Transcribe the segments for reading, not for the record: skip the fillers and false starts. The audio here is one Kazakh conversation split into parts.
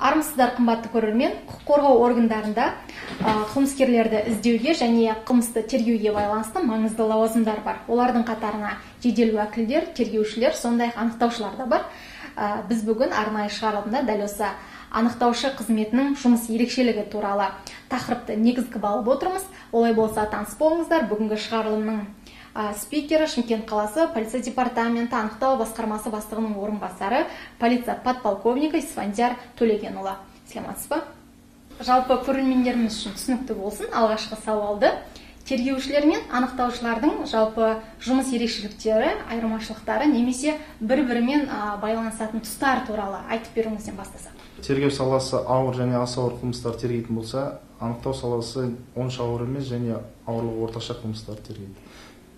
Армысыздар, қымбатты көрермен. Құқық қорғау органдарында қылмыскерлерді іздеуге және қылмысты тергеуге байланысты маңызды лауазымдар бар. Олардың қатарына жедел уәкілдер, тергеушілер, сондай-ақ анықтаушылар да бар. Біз бүгін арнайы шығарылымда дәл осы анықтаушы қызметінің жұмыс ерекшелігі туралы тақырыпты негізгі алып отырмыз. Олай болса таныс болыңыздар. Бүгінгі шығарылымның спикері Шымкент қаласы полиция департаменті анықтау басқармасы бастығының орынбасары полиция подполковнигі Исфандияр Төлегенұлы. Сәлеметсіз ба? Жалпы көрермендеріміз үшін түсінікті болсын, алғашқы сауалды тергеушілер мен анықтаушылардың жалпы жұмыс ерекшеліктері, айырмашылықтары немесе бір-бірімен байланысатын тұстар туралы айтып беруіңізден бастасақ. Тергеу саласы ауыр және аса ауыр қылмыстар тергейтін болса, анықтау саласы онша ауыр емес және ауырлығы орташа қылмыстар тергейді.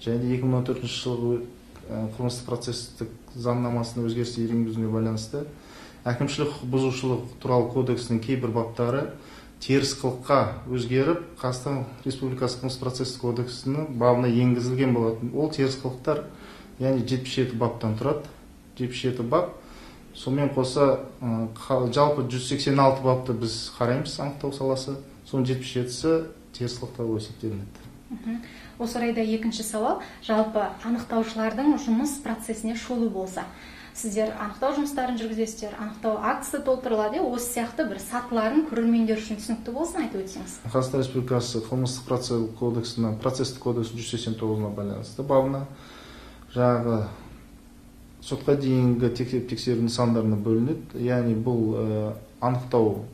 Және 2014 жылғы қылмыстық процесстік заңнамасына өзгерістер енгізуіне байланысты әкімшілік құқық бұзушылық туралы кодексінің кейбір баптары теріс қылыққа өзгеріп, Қазақстан Республикасы қылмыстық процесстік кодексінің бабына енгізілген болатын. Ол теріс қылықтар, яғни 77 баптан тұрады. 77 бап. Сонымен қоса жалпы 186 бапты біз қараймыз анықтау саласы. Соның 77-сі теріс қылықтар болып есептелінеді. Осы орайда екінші сауал, жалпы анықтаушылардың жұмыс процесіне шолу болса, сіздер анықтау жұмыстарын жүргізесіздер, анықтау актісі толтырылады, осы сияқты бір сатыларын көрермендер үшін түсінікті болсын, айтып өтсеңіз. Қазақстан Республикасы қылмыстық процесстік кодексінің 189-на байланысты бабына жаңағы сотқа дейінгі тексеру нысандарына бөлінеді. Яғни бұл анықтау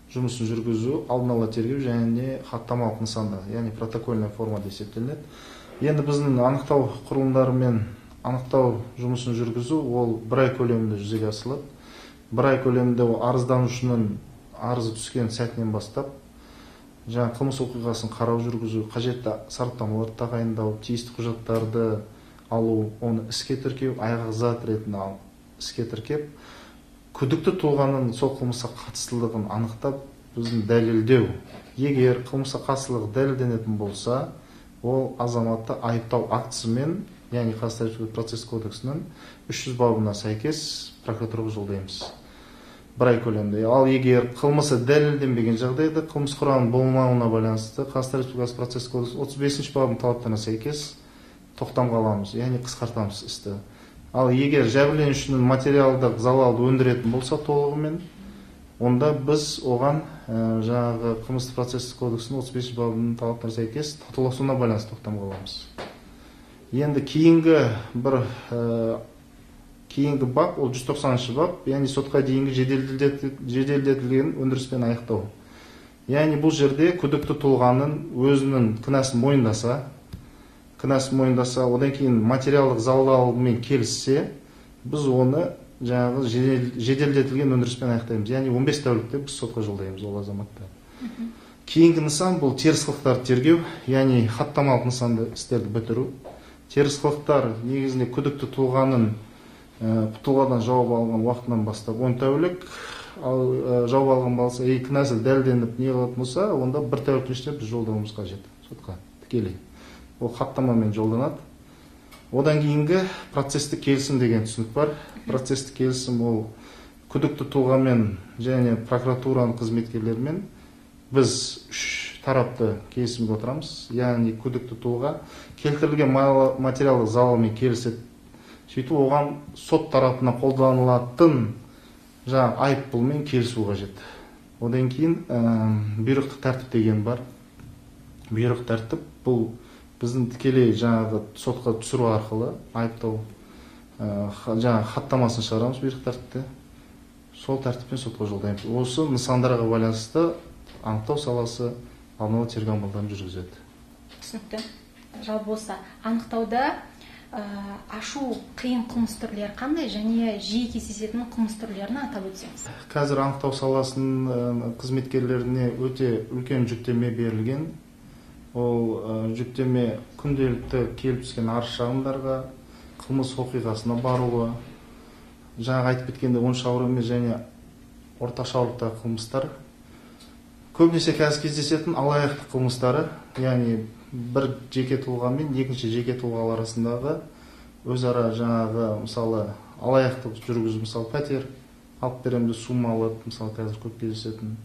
жұмысын жүргізу, алдын ала тергеу және хаттамалық нысанда, яғни протокольная формада есептелінеді. Енді біздің анықтау құрылымдарымен анықтау жұмысын жүргізу ол бір ай көлемінде жүзеге асырылады. Бір ай көлемінде арызданушының арызы түскен сәтінен бастап, жаңа қылмыс оқиғасын қарау жүргізу, қажетті сараптамаларды тағайындау, тиісті құжаттарды алу, оны іске тіркеу, айғақ зат ретінде іске тіркеп, күдікті тұлғаның сол қылмысқа қатыстылығын анықтап, біздің дәлелдеу. Егер қылмысқа қатыстылығы дәлелденетін болса, ол азаматты айыптау актісімен, яғни Қазақстан Республикасы процесстік кодексінің 300 бабына сәйкес прокуратураға жолдаймыз. Бір ай көлемінде. Ал егер қылмысы дәлелденбеген жағдайда, қылмыс құрамының болмауына байланысты Қазақстан Республикасы процесстік кодекс 35 бабының талаптарына сәйкес тоқтамға аламыз, яғни қысқартамыз істі. Ал егер жәбірленушінің материалдық залалды өндіретін болса толығымен, онда біз оған жаңағы қылмыстық процесстік кодексінің 35 бабының талаптарына сәйкес татуласуына байланысты тоқтамға аламыз. Енді кейінгі бап, ол 190-шы бап, яғни сотқа дейінгі жеделдетілген өндіріспен аяқтау. Яғни бұл жерде күдікті тұлғаның өзінің кінәсін мойындаса, одан кейін материалдық залалмен келіссе, біз оны жаңағы жеделдетілген өндіріспен аяқтаймыз. Яғни 15 тәулікте біз сотқа жолдаймыз ол азаматты. Кейінгі нысан бұл теріс қылықтар тергеу, яғни хаттамалық нысанды істерді бітіру. Теріс қылықтар негізінде күдікті тұлғаның тұлғадан жауап алған уақытынан бастап 10 тәулік, ал жауап алған болса, кінәсі дәлелденіп не қылатын болса, онда 1 тәуліктің ішінде біз жолдауымыз қажет сотқа тікелей. Ол хаттамамен жолданады. Одан кейінгі процестік келісім деген түсінік бар. Процестік келісім ол күдікті тұлғамен және прокуратураның қызметкерлерімен біз 3 тарапты келісімге отырамыз. Яғни күдікті тұлға келтірілген материалдық залалмен келіседі. Сөйтіп оған сот тарапынан қолданылатын жаңағы айыппұлмен келісу қажет. Одан кейін бұйрықтық тәртіп деген бар. Бұйрық тәртіп бұл біздің тікелей жаңағы сотқа түсіру арқылы айыптау жаңағы хаттамасын шығарамыз бұйрық тәртіпте. Сол тәртіппен сотқа жолдаймыз. Осы нысандарға байланысты анықтау саласы алдын ала тергеу амалдарын жүргізеді. Түсінікті. Жалпы осы анықтауда ашу қиын қылмыс түрлері қандай және жиі кездесетін қылмыс түрлерін атап өтсеңіз. Қазір анықтау саласының қызметкерлеріне өте үлкен жүктеме берілген. Ол жүктеме күнделікті келіп түскен арыз шағымдарға, қылмыс оқиғасына баруы, жаңа айтып кеткенде онша ауыр емес және орташа ауырлықтағы қылмыстар. Көбінесе қазір кездесетін алаяқтық қылмыстары, яғни бір жеке тұлға мен екінші жеке тұлғалар арасындағы өзара жаңағы мысалы алаяқтық жүргізу, мысалы пәтер алып беремін деп сумма алады, мысалы қазір көп кездесетін.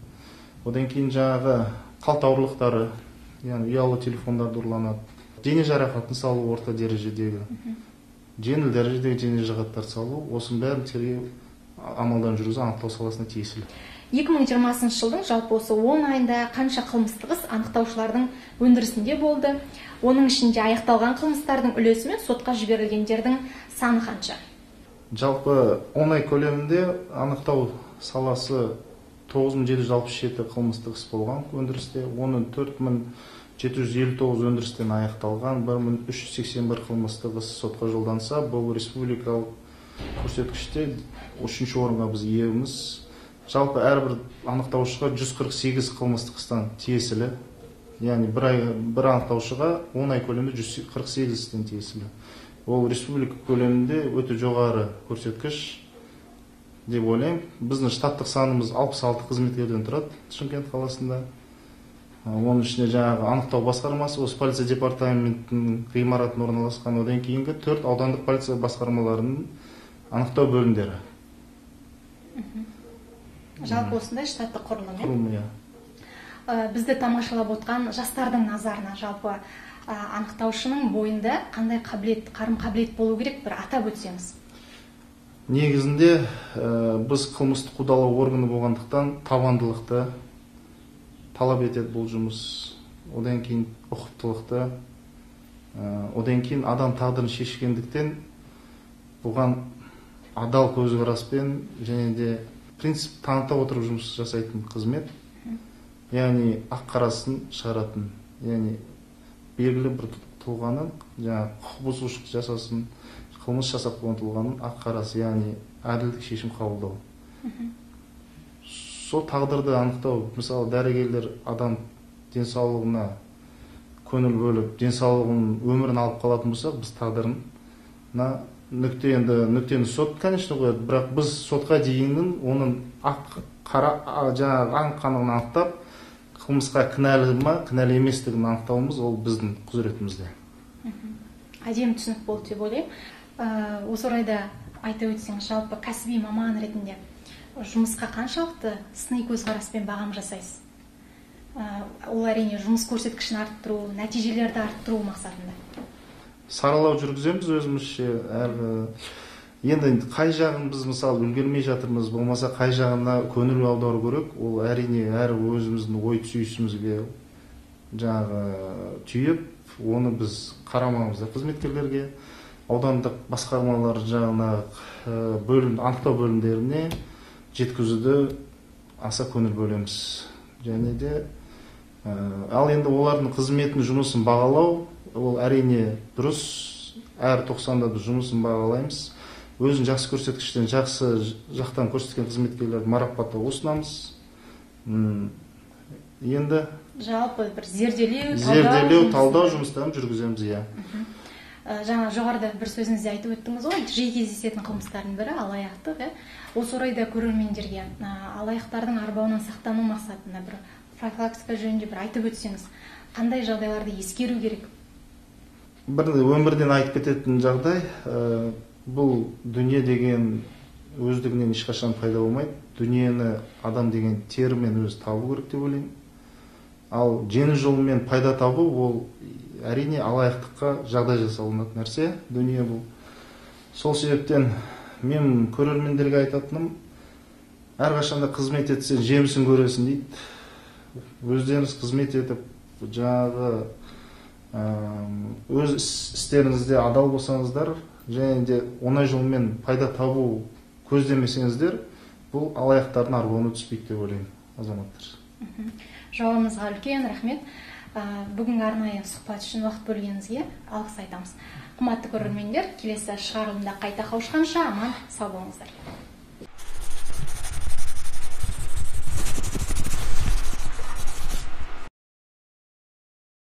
Одан кейін жаңағы қалт ауырлықтары, яғни ұялы телефондарды ұрланады. Дене жарақатын салу орта дәрежедегі, жеңіл дәрежедегі дене жарақаттарды салу, осының бәрін тергеу амалдан жүргізу анықтау саласына тиесілі. 2020 жылдың жалпы осы 10 айында қанша қылмыстық іс анықтаушылардың өндірісінде болды? Оның ішінде аяқталған қылмыстардың үлесі мен сотқа жіберілгендердің саны қанша? Жалпы 10 ай көлемінде анықтау саласы 9767 қылмыстық іс болған өндірісте, оның 4759 өндірістен аяқталған, 1381 қылмыстық іс сотқа жолданса, бұл республикалық көрсеткіште 3-ші орынға біз иеміз. Жалпы әрбір анықтаушыға 148 қылмыстық істен тиесілі, яғни бір анықтаушыға 10 ай көлемінде 148 істен тиесілі. Ол республика көлемінде өте жоғары көрсеткіш деп ойлаймын. Біздің штаттық санымыз 66 қызметкерден тұрады Шымкент қаласында. Оның ішінде жаңағы анықтау басқармасы, осы полиция департаментінің ғимаратында орналасқан, одан кейінгі 4 аудандық полиция басқармаларының анықтау бөлімдері. Жалпы осындай штаттық құрылым. Құрылым, иә. Бізді тамашалап отқан жастардың назарына жалпы анықтаушының бойында қандай қарым-қабілет болу керек, бір атап өтсеңіз? Негізінде біз қылмыстық қудалау органы болғандықтан табандылықты талап етеді бұл жұмыс. Одан кейін ұқыптылықты, одан кейін адам тағдырын шешкендіктен бұған адал көзқараспен және де принцип таныта отырып жұмыс жасайтын қызмет. Яғни ақ-қарасын шығаратын, яғни белгілі бір тұлғаның құқық бұзушылық жасасын, қылмыс жасап қойған тұлғаның ақ-қарасы, яғни әділдік шешім қабылдау. Сол тағдырды анықтау, мысалы дәрігерлер адам денсаулығына көңіл бөліп, денсаулығының өмірін алып қалатын болсақ, біз тағдырына нүктені сот, конечно, қояды, бірақ біз сотқа дейіннің оның аң-қанығын анықтап, қылмысқа кінәлі ма, кінәлі еместігін анықтауымыз ол біздің құзыретімізде. Әдемі түсінік болды деп ойлаймын. Осы орайда айта өтсеңіз, жалпы кәсіби маман ретінде жұмысқа қаншалықты сыни көзқараспен бағам жасайсыз? Ол әрине жұмыс көрсеткішін арттыру, нәтижелерді арттыру мақсатында. Саралау жүргіземіз өзімізше. Енді қай жағын біз мысалы үлгермей жатырмыз, болмаса қай жағына көңіл аудару керек, ол әрине әр өзіміздің ой түйісімізге түйіп, оны біз қарамауымыз да қызметкерлерге, аудандық басқармалар жағына анықтау бөлімдеріне жеткізуді аса көңіл бөлеміз. Және де ал енді олардың қызметін, жұмысын бағалау, ол әрине дұрыс, әр 90-да біз жұмысын бағалаймыз. Өзін жақсы көрсеткіштен, жақсы жақтан көрсеткен қызметкерлерді марапаттауға ұсынамыз. Енді жалпы бір зерделеу, талдау жұмыстарын жүргіземіз, иә. Жаңа жоғарыда бір сөзіңізде айтып өттіңіз ғой, жиі кездесетін қылмыстардың бірі алаяқтық. Осы орайда көрермендерге алаяқтардың арбауынан сақтану мақсатында бір профилактика жөнінде бір айтып өтсеңіз, қандай жағдайларды ескеру керек? Бір өмірден айтып кететін жағдай, бұл дүние деген өздігінен ешқашан пайда болмайды. Дүниені адам деген терімен өзі табу керек деп ойлаймын. Ал жеңіл жолмен пайда табу, ол әрине алаяқтыққа жағдай жасалынатын нәрсе, дүние бұл. Сол себептен мен көрермендерге айтатыным, әрқашанда қызмет етсең жемісін көресің дейді. Өздеріңіз қызмет етіп, өз істеріңізде адал болсаңыздар, және де оңай жолмен пайда табу көздемесеңіздер, бұл алаяқтардың арбауына түспейді деп ойлаймын, азаматтар. Жауабыңызға үлкен рахмет. Бүгінгі арнайы сұхбат үшін уақыт бөлгеніңізге алғыс айтамыз. Қымбатты көрермендер, келесі шығарылымда қайта қауышқанша аман сау болыңыздар.